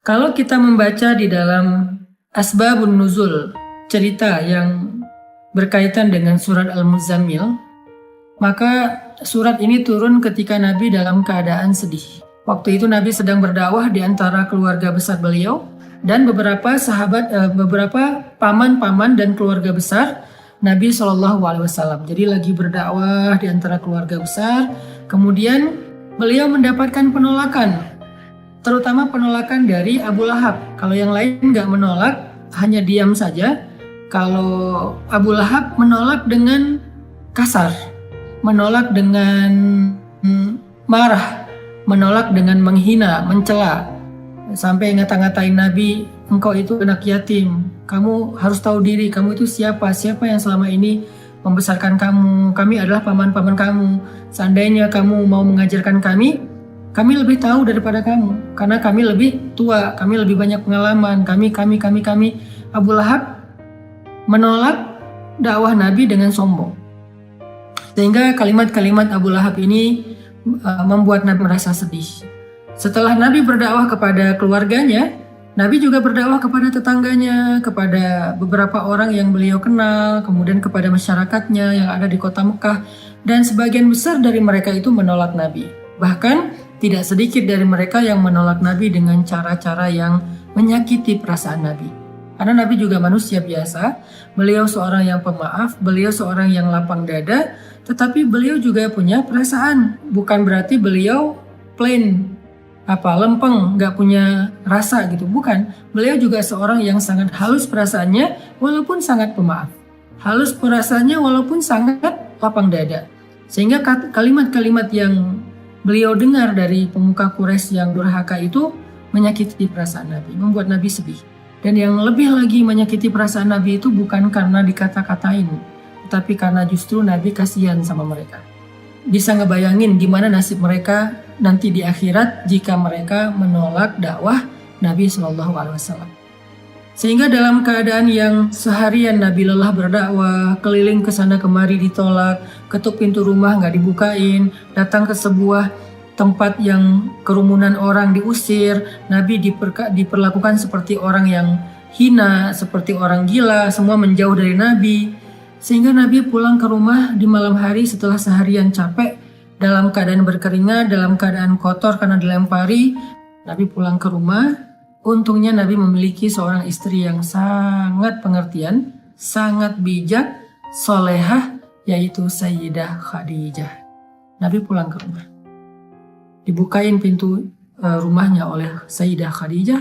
Kalau kita membaca di dalam Asbabun Nuzul, cerita yang berkaitan dengan surat Al-Muzammil, maka surat ini turun ketika Nabi dalam keadaan sedih. Waktu itu Nabi sedang berdakwah di antara keluarga besar beliau dan beberapa sahabat, beberapa paman-paman dan keluarga besar Nabi SAW. Jadi lagi berdakwah di antara keluarga besar, kemudian beliau mendapatkan penolakan, terutama penolakan dari Abu Lahab. Kalau yang lain nggak menolak, hanya diam saja. Kalau Abu Lahab menolak dengan kasar, menolak dengan marah, menolak dengan menghina, mencela, sampai ngata-ngatain Nabi, engkau itu anak yatim, kamu harus tahu diri, kamu itu siapa yang selama ini membesarkan kamu, kami adalah paman-paman kamu, seandainya kamu mau mengajarkan kami lebih tahu daripada kamu, karena kami lebih tua, kami lebih banyak pengalaman, kami. Abu Lahab menolak dakwah Nabi dengan sombong. Sehingga kalimat-kalimat Abu Lahab ini membuat Nabi merasa sedih. Setelah Nabi berdakwah kepada keluarganya, Nabi juga berdakwah kepada tetangganya, kepada beberapa orang yang beliau kenal, kemudian kepada masyarakatnya yang ada di kota Mekah, dan sebagian besar dari mereka itu menolak Nabi. Bahkan tidak sedikit dari mereka yang menolak Nabi dengan cara-cara yang menyakiti perasaan Nabi. Karena Nabi juga manusia biasa, beliau seorang yang pemaaf, beliau seorang yang lapang dada, tetapi beliau juga punya perasaan. Bukan berarti beliau plain, lempeng, nggak punya rasa gitu. Bukan, beliau juga seorang yang sangat halus perasaannya walaupun sangat pemaaf. Halus perasaannya walaupun sangat lapang dada. Sehingga kalimat-kalimat yang beliau dengar dari pemuka Quraisy yang durhaka itu menyakiti perasaan Nabi, membuat Nabi sedih. Dan yang lebih lagi menyakiti perasaan Nabi itu bukan karena dikata-katain, tetapi karena justru Nabi kasihan sama mereka. Bisa ngebayangin gimana nasib mereka nanti di akhirat jika mereka menolak dakwah Nabi SAW. Sehingga dalam keadaan yang seharian Nabi lelah berdakwah, keliling ke sana kemari ditolak, ketuk pintu rumah nggak dibukain, datang ke sebuah tempat yang kerumunan orang diusir, Nabi diperlakukan seperti orang yang hina, seperti orang gila, semua menjauh dari Nabi. Sehingga Nabi pulang ke rumah di malam hari setelah seharian capek, dalam keadaan berkeringat, dalam keadaan kotor karena dilempari. Nabi pulang ke rumah. Untungnya Nabi memiliki seorang istri yang sangat pengertian, sangat bijak, solehah, yaitu Sayyidah Khadijah. Nabi pulang ke rumah. Dibukain pintu rumahnya oleh Sayyidah Khadijah,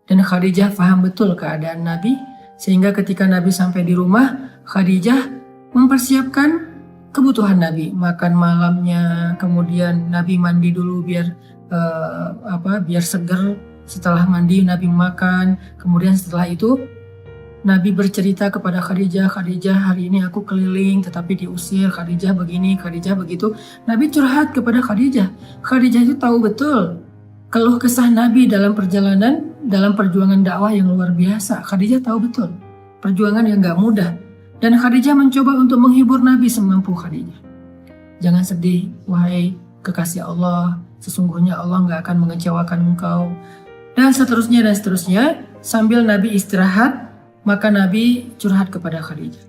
dan Khadijah paham betul keadaan Nabi, sehingga ketika Nabi sampai di rumah, Khadijah mempersiapkan kebutuhan Nabi, makan malamnya, kemudian Nabi mandi dulu biar seger. Setelah mandi Nabi makan, kemudian setelah itu Nabi bercerita kepada Khadijah, Khadijah hari ini aku keliling tetapi diusir, Khadijah begini, Khadijah begitu. Nabi curhat kepada Khadijah. Khadijah itu tahu betul keluh kesah Nabi dalam perjalanan, dalam perjuangan dakwah yang luar biasa. Khadijah tahu betul perjuangan yang gak mudah. Dan Khadijah mencoba untuk menghibur Nabi semampu Khadijah. Jangan sedih, wahai kekasih Allah, sesungguhnya Allah gak akan mengecewakan engkau. Dan seterusnya. Sambil Nabi istirahat, maka Nabi curhat kepada Khadijah.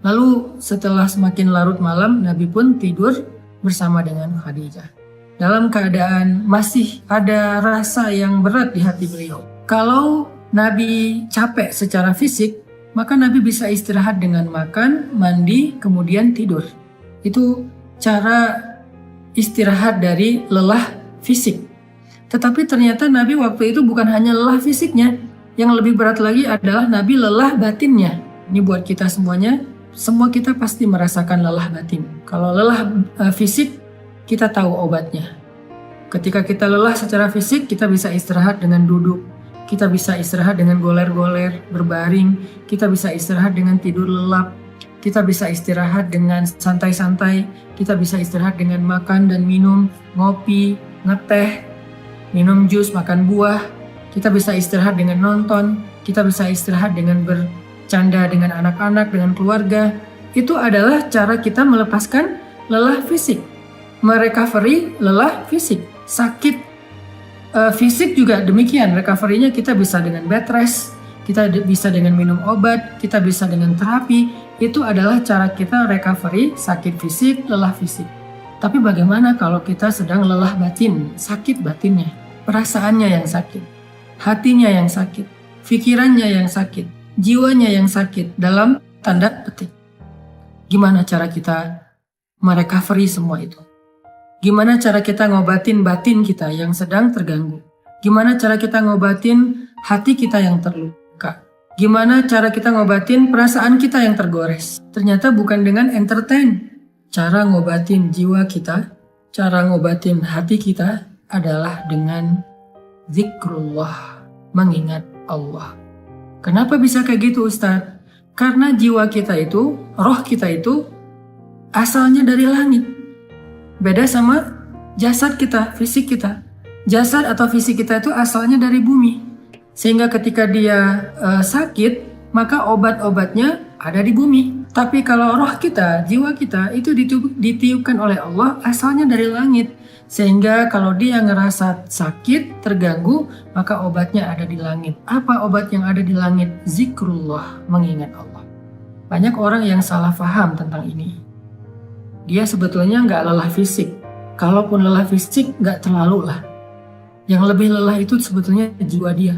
Lalu setelah semakin larut malam, Nabi pun tidur bersama dengan Khadijah. Dalam keadaan masih ada rasa yang berat di hati beliau. Kalau Nabi capek secara fisik, maka Nabi bisa istirahat dengan makan, mandi, kemudian tidur. Itu cara istirahat dari lelah fisik. Tetapi ternyata Nabi waktu itu bukan hanya lelah fisiknya, yang lebih berat lagi adalah Nabi lelah batinnya. Ini buat kita semuanya, semua kita pasti merasakan lelah batin. Kalau lelah fisik, kita tahu obatnya. Ketika kita lelah secara fisik, kita bisa istirahat dengan duduk, kita bisa istirahat dengan goler-goler, berbaring, kita bisa istirahat dengan tidur lelap, kita bisa istirahat dengan santai-santai, kita bisa istirahat dengan makan dan minum, ngopi, ngeteh, minum jus, makan buah. Kita bisa istirahat dengan nonton, kita bisa istirahat dengan bercanda dengan anak-anak, dengan keluarga. Itu adalah cara kita melepaskan lelah fisik, merecovery lelah fisik. Sakit Fisik juga demikian, recovery-nya kita bisa dengan bed rest, kita bisa dengan minum obat, kita bisa dengan terapi. Itu adalah cara kita recovery sakit fisik, lelah fisik. Tapi bagaimana kalau kita sedang lelah batin, sakit batinnya, perasaannya yang sakit, hatinya yang sakit, pikirannya yang sakit, jiwanya yang sakit, dalam tanda petik. Gimana cara kita merecovery semua itu? Gimana cara kita ngobatin batin kita yang sedang terganggu? Gimana cara kita ngobatin hati kita yang terluka? Gimana cara kita ngobatin perasaan kita yang tergores? Ternyata bukan dengan entertain. Cara ngobatin jiwa kita, cara ngobatin hati kita adalah dengan zikrullah, mengingat Allah. Kenapa bisa kayak gitu, Ustaz? Karena jiwa kita itu, roh kita itu asalnya dari langit. Beda sama jasad kita, fisik kita. Jasad atau fisik kita itu asalnya dari bumi. Sehingga ketika dia sakit, maka obat-obatnya ada di bumi. Tapi kalau roh kita, jiwa kita itu ditiupkan oleh Allah asalnya dari langit. Sehingga kalau dia ngerasa sakit, terganggu, maka obatnya ada di langit. Apa obat yang ada di langit? Zikrullah, mengingat Allah. Banyak orang yang salah paham tentang ini. Dia sebetulnya nggak lelah fisik. Kalaupun lelah fisik, nggak terlalu lah. Yang lebih lelah itu sebetulnya jiwa dia.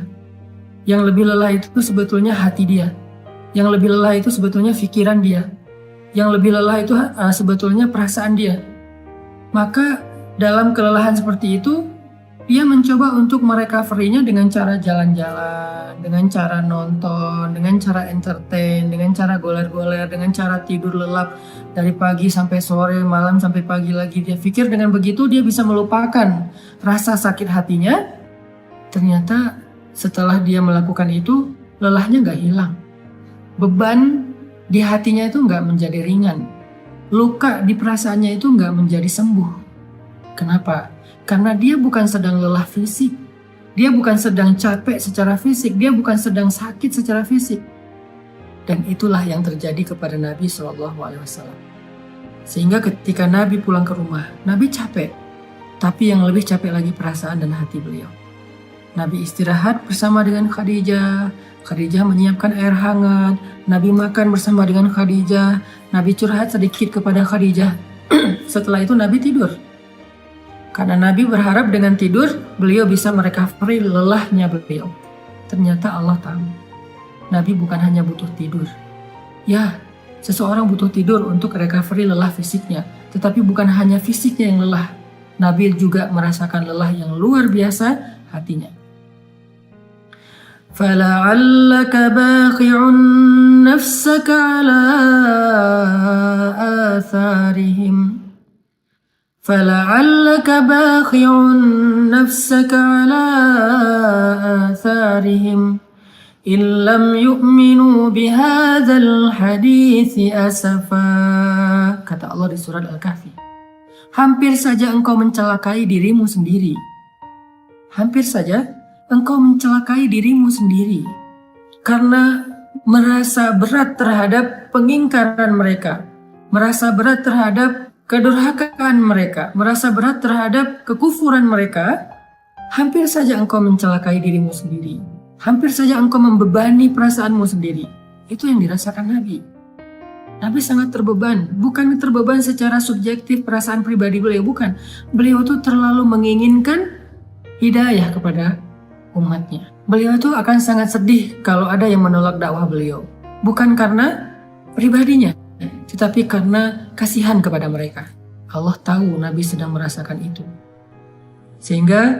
Yang lebih lelah itu sebetulnya hati dia. Yang lebih lelah itu sebetulnya pikiran dia. Yang lebih lelah itu sebetulnya perasaan dia. Maka dalam kelelahan seperti itu, dia mencoba untuk merecovery-nya dengan cara jalan-jalan, dengan cara nonton, dengan cara entertain, dengan cara goler-goler, dengan cara tidur lelap dari pagi sampai sore, malam sampai pagi lagi. Dia pikir dengan begitu dia bisa melupakan rasa sakit hatinya. Ternyata setelah dia melakukan itu, lelahnya gak hilang. Beban di hatinya itu gak menjadi ringan. Luka di perasaannya itu gak menjadi sembuh. Kenapa? Karena dia bukan sedang lelah fisik, dia bukan sedang capek secara fisik, dia bukan sedang sakit secara fisik. Dan itulah yang terjadi kepada Nabi SAW. Sehingga ketika Nabi pulang ke rumah, Nabi capek, tapi yang lebih capek lagi perasaan dan hati beliau. Nabi istirahat bersama dengan Khadijah, Khadijah menyiapkan air hangat, Nabi makan bersama dengan Khadijah, Nabi curhat sedikit kepada Khadijah. Setelah itu Nabi tidur. Karena Nabi berharap dengan tidur, beliau bisa merecovery lelahnya beliau. Ternyata Allah tahu, Nabi bukan hanya butuh tidur. Ya, seseorang butuh tidur untuk recovery lelah fisiknya. Tetapi bukan hanya fisiknya yang lelah. Nabi juga merasakan lelah yang luar biasa hatinya. فَلَعَلَّكَ بَاخِعٌ نَفْسَكَ عَلَىٰ آثَارِهِمْ فَلَعَلَّكَ بَاخِعٌ نَفْسَكَ عَلَىٰ آثَارِهِمْ إِن لَّمْ يُؤْمِنُوا بِهَٰذَا الْحَدِيثِ أَسَفًا. Kata Allah di surat Al-Kahfi. Hampir saja engkau mencelakai dirimu sendiri. Hampir saja engkau mencelakai dirimu sendiri. Karena merasa berat terhadap pengingkaran mereka. Merasa berat terhadap kedurhakaan mereka, merasa berat terhadap kekufuran mereka, hampir saja engkau mencelakai dirimu sendiri. Hampir saja engkau membebani perasaanmu sendiri. Itu yang dirasakan Nabi. Nabi sangat terbeban, bukan terbeban secara subjektif perasaan pribadi beliau, bukan. Beliau itu terlalu menginginkan hidayah kepada umatnya. Beliau itu akan sangat sedih kalau ada yang menolak dakwah beliau. Bukan karena pribadinya, tetapi karena kasihan kepada mereka. Allah tahu Nabi sedang merasakan itu. Sehingga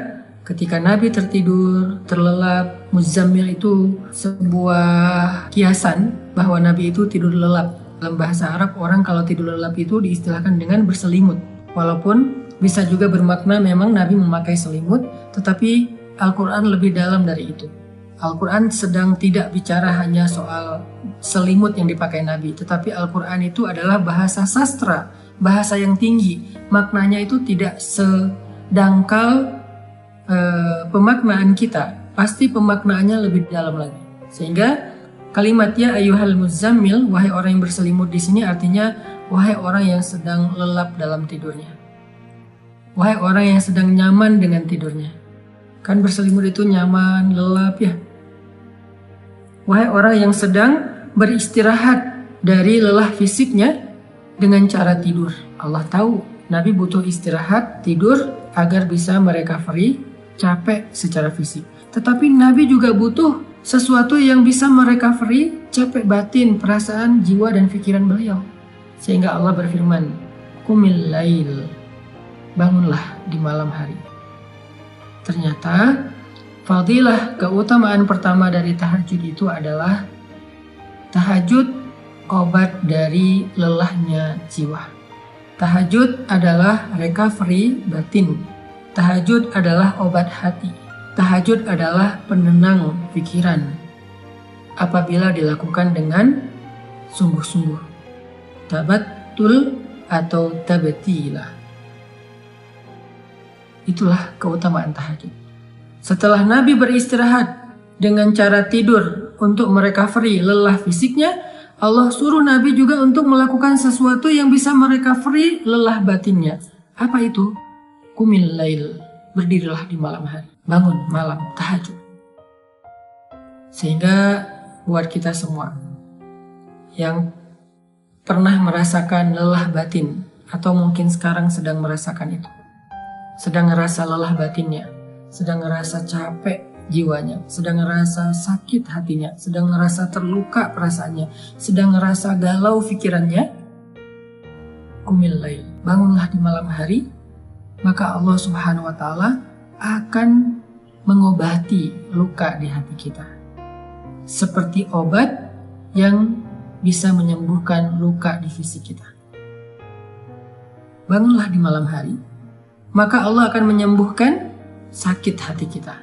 ketika Nabi tertidur, terlelap, Muzammil itu sebuah kiasan bahwa Nabi itu tidur lelap. Dalam bahasa Arab, orang kalau tidur lelap itu diistilahkan dengan berselimut. Walaupun bisa juga bermakna memang Nabi memakai selimut, tetapi Al-Quran lebih dalam dari itu. Al-Quran sedang tidak bicara hanya soal selimut yang dipakai Nabi, tetapi Al-Quran itu adalah bahasa sastra, bahasa yang tinggi. Maknanya itu tidak sedangkal pemaknaan kita, pasti pemaknaannya lebih dalam lagi. Sehingga kalimat ya ayyuhal muzammil, wahai orang yang berselimut di sini artinya wahai orang yang sedang lelap dalam tidurnya. Wahai orang yang sedang nyaman dengan tidurnya. Kan berselimut itu nyaman, lelap ya. Wahai orang yang sedang beristirahat dari lelah fisiknya dengan cara tidur. Allah tahu Nabi butuh istirahat, tidur agar bisa merecovery capek secara fisik. Tetapi Nabi juga butuh sesuatu yang bisa merecovery capek batin, perasaan, jiwa dan pikiran beliau. Sehingga Allah berfirman, "Qumil lail." Bangunlah di malam hari. Ternyata fadilah keutamaan pertama dari tahajud itu adalah tahajud obat dari lelahnya jiwa. Tahajud adalah recovery batin. Tahajud adalah obat hati. Tahajud adalah penenang pikiran apabila dilakukan dengan sungguh-sungguh. Tabattul atau tabatilah. Itulah keutamaan tahajud. Setelah Nabi beristirahat dengan cara tidur untuk merecovery lelah fisiknya, Allah suruh Nabi juga untuk melakukan sesuatu yang bisa merecovery lelah batinnya. Apa itu? Qumil lail. Berdirilah di malam hari. Bangun malam, tahajud. Sehingga buat kita semua yang pernah merasakan lelah batin atau mungkin sekarang sedang merasakan itu, sedang ngerasa lelah batinnya, sedang ngerasa capek jiwanya, sedang ngerasa sakit hatinya, sedang ngerasa terluka perasaannya, sedang ngerasa galau pikirannya, qumil lail, bangunlah di malam hari, maka Allah Subhanahu wa Ta'ala akan mengobati luka di hati kita, seperti obat yang bisa menyembuhkan luka di fisik kita. Bangunlah di malam hari, maka Allah akan menyembuhkan sakit hati kita,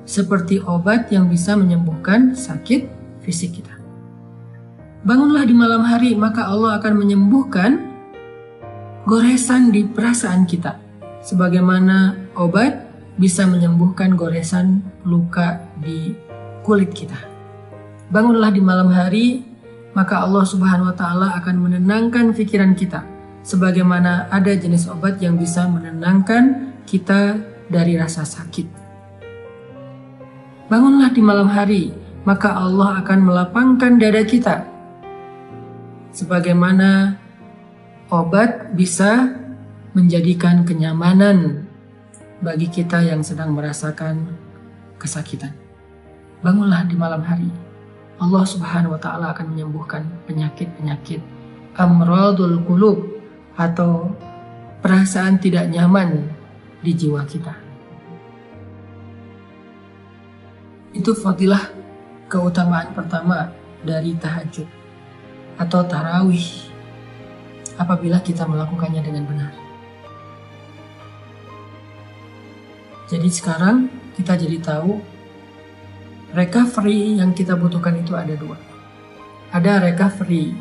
seperti obat yang bisa menyembuhkan sakit fisik kita. Bangunlah di malam hari, maka Allah akan menyembuhkan goresan di perasaan kita, sebagaimana obat bisa menyembuhkan goresan luka di kulit kita. Bangunlah di malam hari, maka Allah Subhanahu wa Ta'ala akan menenangkan pikiran kita, sebagaimana ada jenis obat yang bisa menenangkan kita dari rasa sakit. Bangunlah di malam hari, maka Allah akan melapangkan dada kita, sebagaimana obat bisa menjadikan kenyamanan bagi kita yang sedang merasakan kesakitan. Bangunlah di malam hari, Allah Subhanahu wa Ta'ala akan menyembuhkan penyakit-penyakit amradul qulub atau perasaan tidak nyaman di jiwa kita. Itu fadilah keutamaan pertama dari tahajud atau tarawih apabila kita melakukannya dengan benar. Jadi sekarang kita jadi tahu recovery yang kita butuhkan itu ada dua. Ada recovery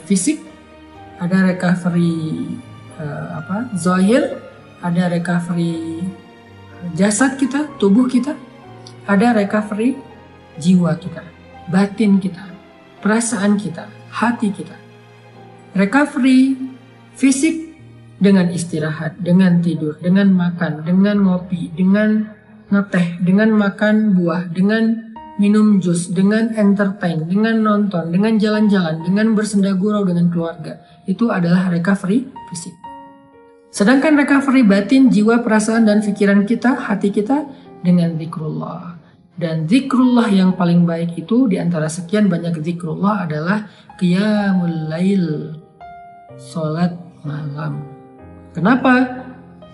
fisik, ada recovery zahir, ada recovery jasad kita, tubuh kita, ada recovery jiwa kita, batin kita, perasaan kita, hati kita. Recovery fisik dengan istirahat, dengan tidur, dengan makan, dengan ngopi, dengan ngeteh, dengan makan buah, dengan minum jus, dengan entertain, dengan nonton, dengan jalan-jalan, dengan bersenda gurau dengan keluarga. Itu adalah recovery fisik. Sedangkan recovery batin, jiwa, perasaan, dan pikiran kita, hati kita dengan zikrullah. Dan zikrullah yang paling baik itu di antara sekian banyak zikrullah adalah qiyamul lail, salat malam. Kenapa?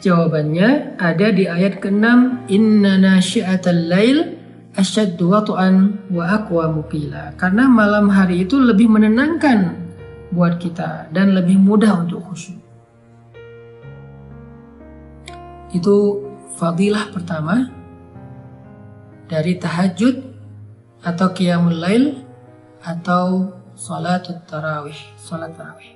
Jawabannya ada di ayat ke-6, inna nasyi'atal lail asyaddu wat'an wa aqwamu qila. Karena malam hari itu lebih menenangkan buat kita dan lebih mudah untuk khusyuk. Itu fadilah pertama dari tahajud atau qiyamul lail atau salat tarawih.